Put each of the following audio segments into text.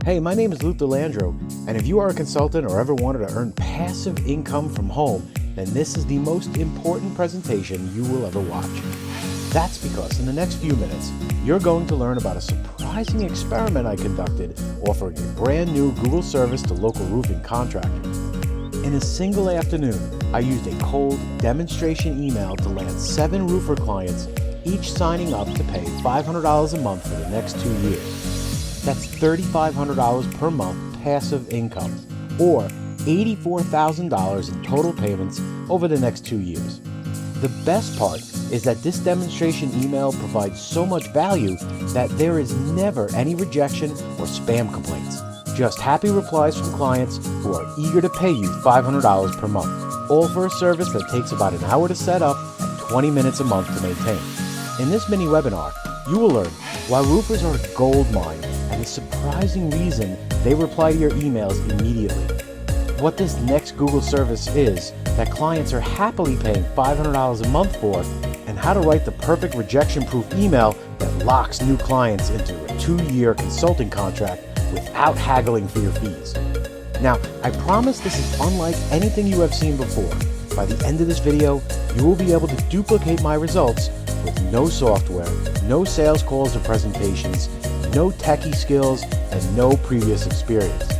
Hey, my name is Luther Landro, and if you are a consultant or ever wanted to earn passive income from home, then this is the most important presentation you will ever watch. That's because in the next few minutes, you're going to learn about a surprising experiment I conducted offering a brand new Google service to local roofing contractors. In a single afternoon, I used a cold demonstration email to land 7 roofer clients, each signing up to pay $500 a month for the next 2 years. That's $3,500 per month passive income, or $84,000 in total payments over the next 2 years. The best part is that this demonstration email provides so much value that there is never any rejection or spam complaints. Just happy replies from clients who are eager to pay you $500 per month, all for a service that takes about an hour to set up and 20 minutes a month to maintain. In this mini webinar, you will learn why roofers are a gold mine and the surprising reason they reply to your emails immediately, what this next Google service is that clients are happily paying $500 a month for, and how to write the perfect rejection-proof email that locks new clients into a 2-year consulting contract without haggling for your fees. Now, I promise this is unlike anything you have seen before. By the end of this video, you will be able to duplicate my results with no software, no sales calls or presentations, no techie skills, and no previous experience.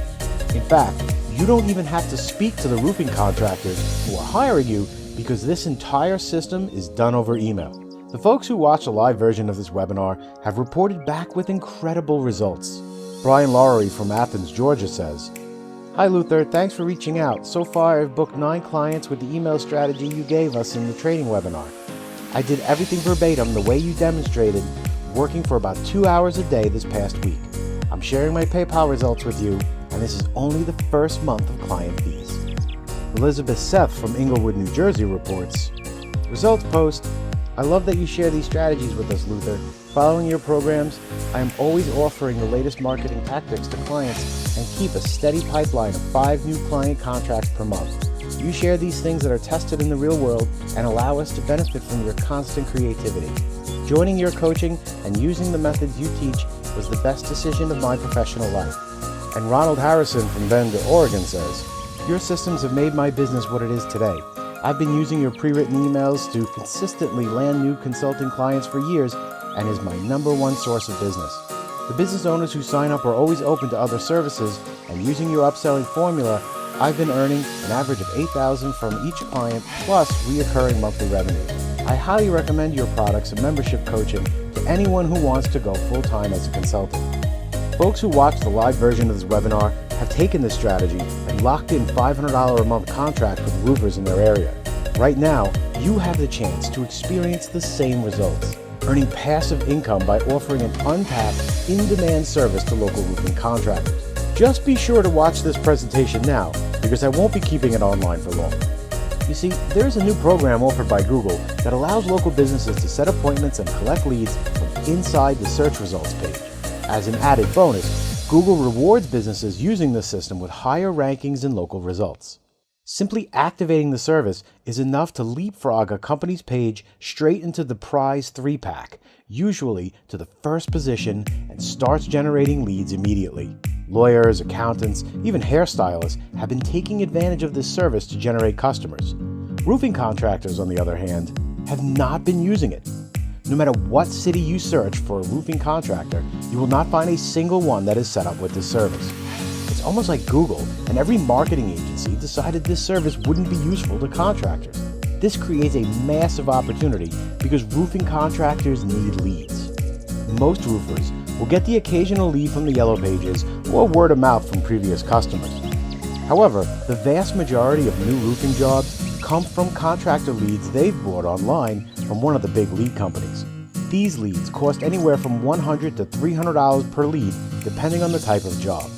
In fact, you don't even have to speak to the roofing contractors who are hiring you because this entire system is done over email. The folks who watched a live version of this webinar have reported back with incredible results. Brian Lowery from Athens, Georgia says, "Hi Luther, thanks for reaching out. So far I've booked 9 clients with the email strategy you gave us in the training webinar. I did everything verbatim the way you demonstrated, working for about 2 hours a day this past week. I'm sharing my PayPal results with you, and this is only the first month of client fees." Elizabeth Seth from Englewood, New Jersey reports, "Results post. I love that you share these strategies with us, Luther. Following your programs, I am always offering the latest marketing tactics to clients and keep a steady pipeline of 5 new client contracts per month. You share these things that are tested in the real world and allow us to benefit from your constant creativity. Joining your coaching and using the methods you teach was the best decision of my professional life." And Ronald Harrison from Bend, Oregon says, "Your systems have made my business what it is today. I've been using your pre-written emails to consistently land new consulting clients for years and is my #1 source of business. The business owners who sign up are always open to other services, and using your upselling formula, I've been earning an average of $8,000 from each client plus reoccurring monthly revenue. I highly recommend your products and membership coaching to anyone who wants to go full-time as a consultant." Folks who watched the live version of this webinar have taken this strategy and locked in $500 a month contract with roofers in their area. Right now, you have the chance to experience the same results, earning passive income by offering an untapped, in-demand service to local roofing contractors. Just be sure to watch this presentation now, because I won't be keeping it online for long. You see, there's a new program offered by Google that allows local businesses to set appointments and collect leads from inside the search results page. As an added bonus, Google rewards businesses using this system with higher rankings in local results. Simply activating the service is enough to leapfrog a company's page straight into the prize 3-pack, usually to the first position, and starts generating leads immediately. Lawyers, accountants, even hairstylists have been taking advantage of this service to generate customers. Roofing contractors, on the other hand, have not been using it. No matter what city you search for a roofing contractor, you will not find a single one that is set up with this service. It's almost like Google and every marketing agency decided this service wouldn't be useful to contractors. This creates a massive opportunity because roofing contractors need leads. Most roofers will get the occasional lead from the Yellow Pages or word of mouth from previous customers. However, the vast majority of new roofing jobs come from contractor leads they've bought online from one of the big lead companies. These leads cost anywhere from $100 to $300 per lead, depending on the type of job.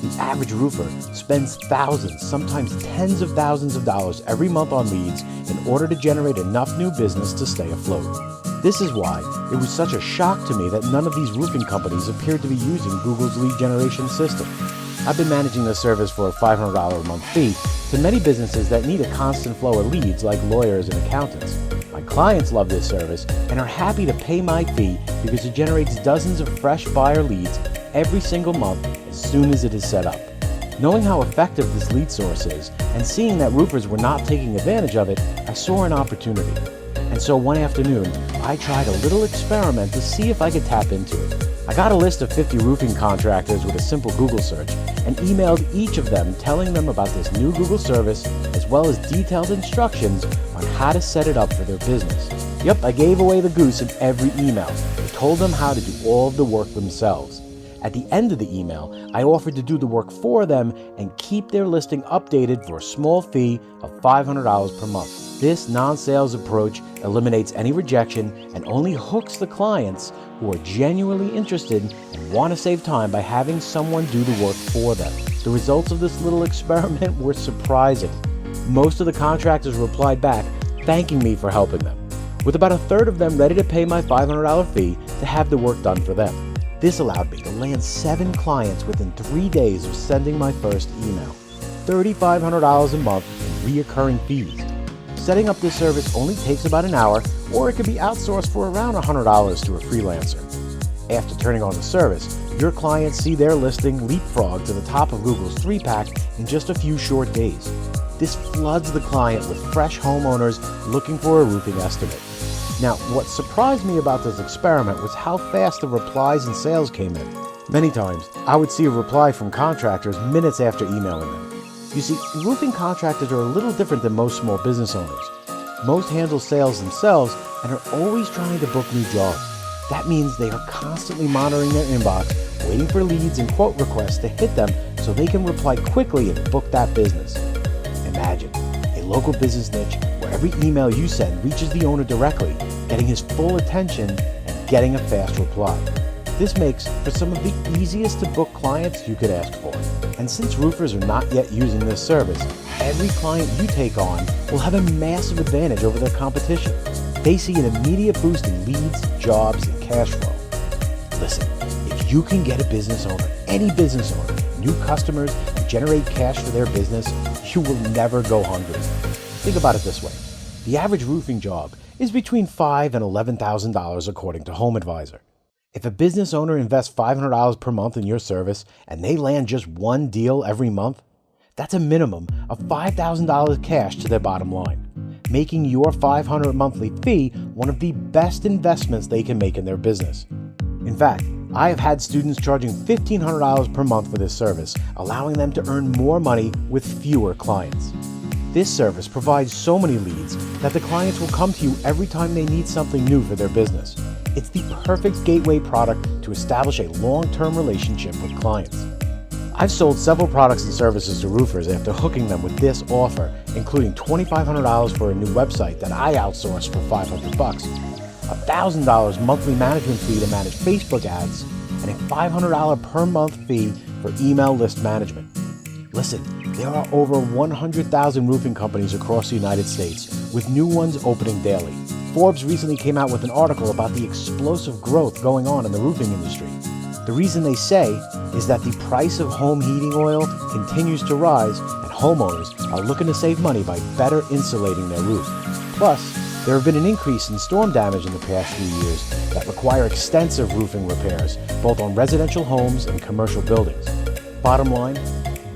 The average roofer spends thousands, sometimes tens of thousands of dollars every month on leads in order to generate enough new business to stay afloat. This is why it was such a shock to me that none of these roofing companies appeared to be using Google's lead generation system. I've been managing this service for a $500 a month fee to many businesses that need a constant flow of leads like lawyers and accountants. My clients love this service and are happy to pay my fee because it generates dozens of fresh buyer leads every single month as soon as it is set up. Knowing how effective this lead source is and seeing that roofers were not taking advantage of it, I saw an opportunity. And so one afternoon, I tried a little experiment to see if I could tap into it. I got a list of 50 roofing contractors with a simple Google search and emailed each of them telling them about this new Google service as well as detailed instructions on how to set it up for their business. Yep, I gave away the goose in every email. I told them how to do all of the work themselves. At the end of the email, I offered to do the work for them and keep their listing updated for a small fee of $500 per month. This non-sales approach eliminates any rejection and only hooks the clients who are genuinely interested and want to save time by having someone do the work for them. The results of this little experiment were surprising. Most of the contractors replied back, thanking me for helping them, with about a third of them ready to pay my $500 fee to have the work done for them. This allowed me to land 7 clients within 3 days of sending my first email. $3,500 a month in reoccurring fees. Setting up this service only takes about an hour, or it can be outsourced for around $100 to a freelancer. After turning on the service, your clients see their listing leapfrog to the top of Google's 3-pack in just a few short days. This floods the client with fresh homeowners looking for a roofing estimate. Now, what surprised me about this experiment was how fast the replies and sales came in. Many times, I would see a reply from contractors minutes after emailing them. You see, roofing contractors are a little different than most small business owners. Most handle sales themselves and are always trying to book new jobs. That means they are constantly monitoring their inbox, waiting for leads and quote requests to hit them so they can reply quickly and book that business. Imagine a local business niche where every email you send reaches the owner directly, getting his full attention and getting a fast reply. This makes for some of the easiest to book clients you could ask for. And since roofers are not yet using this service, every client you take on will have a massive advantage over their competition. They see an immediate boost in leads, jobs, and cash flow. Listen, if you can get a business owner, any business owner, new customers, and generate cash for their business, you will never go hungry. Think about it this way. The average roofing job is between $5,000 and $11,000 according to HomeAdvisor. If a business owner invests $500 per month in your service and they land just one deal every month, that's a minimum of $5,000 cash to their bottom line, making your $500 monthly fee one of the best investments they can make in their business. In fact, I have had students charging $1,500 per month for this service, allowing them to earn more money with fewer clients. This service provides so many leads that the clients will come to you every time they need something new for their business. It's the perfect gateway product to establish a long-term relationship with clients. I've sold several products and services to roofers after hooking them with this offer, including $2,500 for a new website that I outsourced for $500, $1,000 monthly management fee to manage Facebook ads, and a $500 per month fee for email list management. Listen, there are over 100,000 roofing companies across the United States, with new ones opening daily. Forbes recently came out with an article about the explosive growth going on in the roofing industry. The reason they say is that the price of home heating oil continues to rise and homeowners are looking to save money by better insulating their roof. Plus, there have been an increase in storm damage in the past few years that require extensive roofing repairs, both on residential homes and commercial buildings. Bottom line,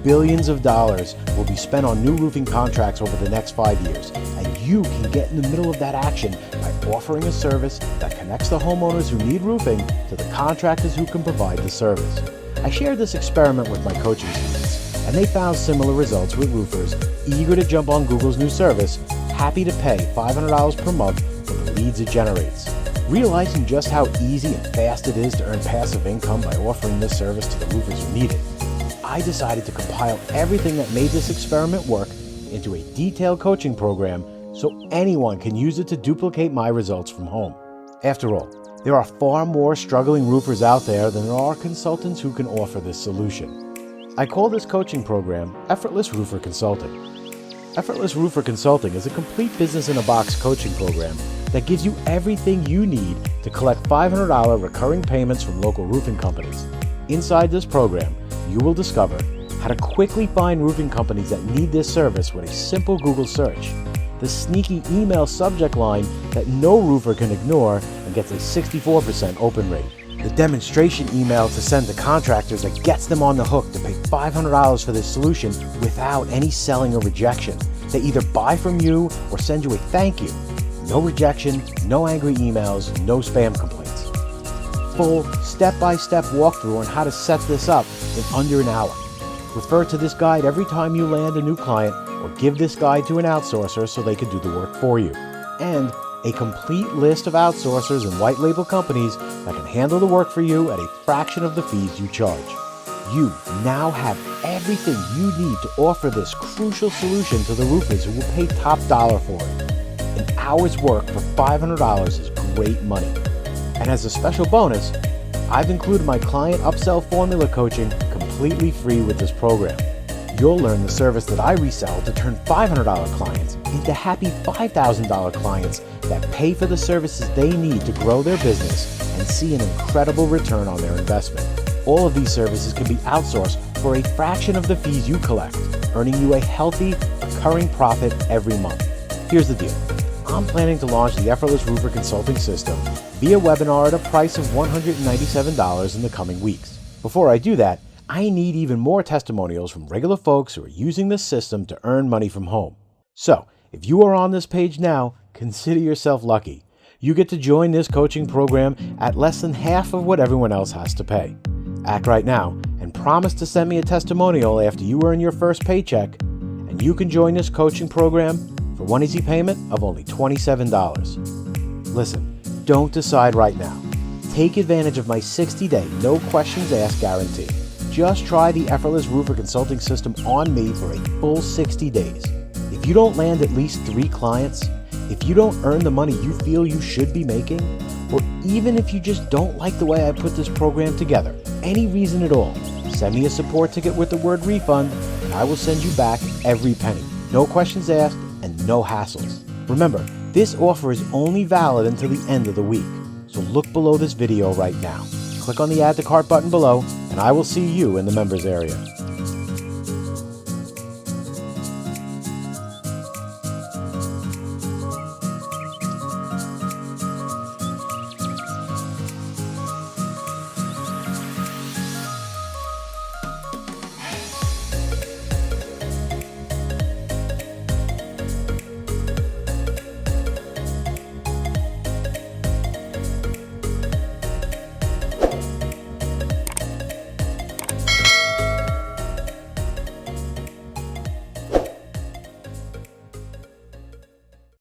billions of dollars will be spent on new roofing contracts over the next 5 years, and you can get in the middle of that action by offering a service that connects the homeowners who need roofing to the contractors who can provide the service. I shared this experiment with my coaching students, and they found similar results with roofers eager to jump on Google's new service, happy to pay $500 per month for the leads it generates. Realizing just how easy and fast it is to earn passive income by offering this service to the roofers who need it, I decided to compile everything that made this experiment work into a detailed coaching program so anyone can use it to duplicate my results from home. After all, there are far more struggling roofers out there than there are consultants who can offer this solution. I call this coaching program Effortless Roofer Consulting. Effortless Roofer Consulting is a complete business-in-a-box coaching program that gives you everything you need to collect $500 recurring payments from local roofing companies. Inside this program, you will discover how to quickly find roofing companies that need this service with a simple Google search, the sneaky email subject line that no roofer can ignore and gets a 64% open rate, the demonstration email to send to contractors that gets them on the hook to pay $500 for this solution without any selling or rejection. They either buy from you or send you a thank you. No rejection, no angry emails, no spam complaints. Full step-by-step walkthrough on how to set this up in under an hour. Refer to this guide every time you land a new client or give this guide to an outsourcer so they can do the work for you. And a complete list of outsourcers and white label companies that can handle the work for you at a fraction of the fees you charge. You now have everything you need to offer this crucial solution to the roofers who will pay top dollar for it. An hour's work for $500 is great money. And as a special bonus, I've included my client upsell formula coaching completely free with this program. You'll learn the service that I resell to turn $500 clients into happy $5,000 clients that pay for the services they need to grow their business and see an incredible return on their investment. All of these services can be outsourced for a fraction of the fees you collect, earning you a healthy, recurring profit every month. Here's the deal. I'm planning to launch the Effortless Roofer Consulting System via webinar at a price of $197 in the coming weeks. Before I do that, I need even more testimonials from regular folks who are using this system to earn money from home. So, if you are on this page now, consider yourself lucky. You get to join this coaching program at less than half of what everyone else has to pay. Act right now and promise to send me a testimonial after you earn your first paycheck, and you can join this coaching program for one easy payment of only $27. Listen, don't decide right now. Take advantage of my 60-day, no questions asked guarantee. Just try the Effortless Roofer Consulting System on me for a full 60 days. If you don't land at least 3 clients, if you don't earn the money you feel you should be making, or even if you just don't like the way I put this program together, any reason at all, send me a support ticket with the word refund, and I will send you back every penny. No questions asked and no hassles. Remember, this offer is only valid until the end of the week, so look below this video right now. Click on the Add to Cart button below, and I will see you in the members area.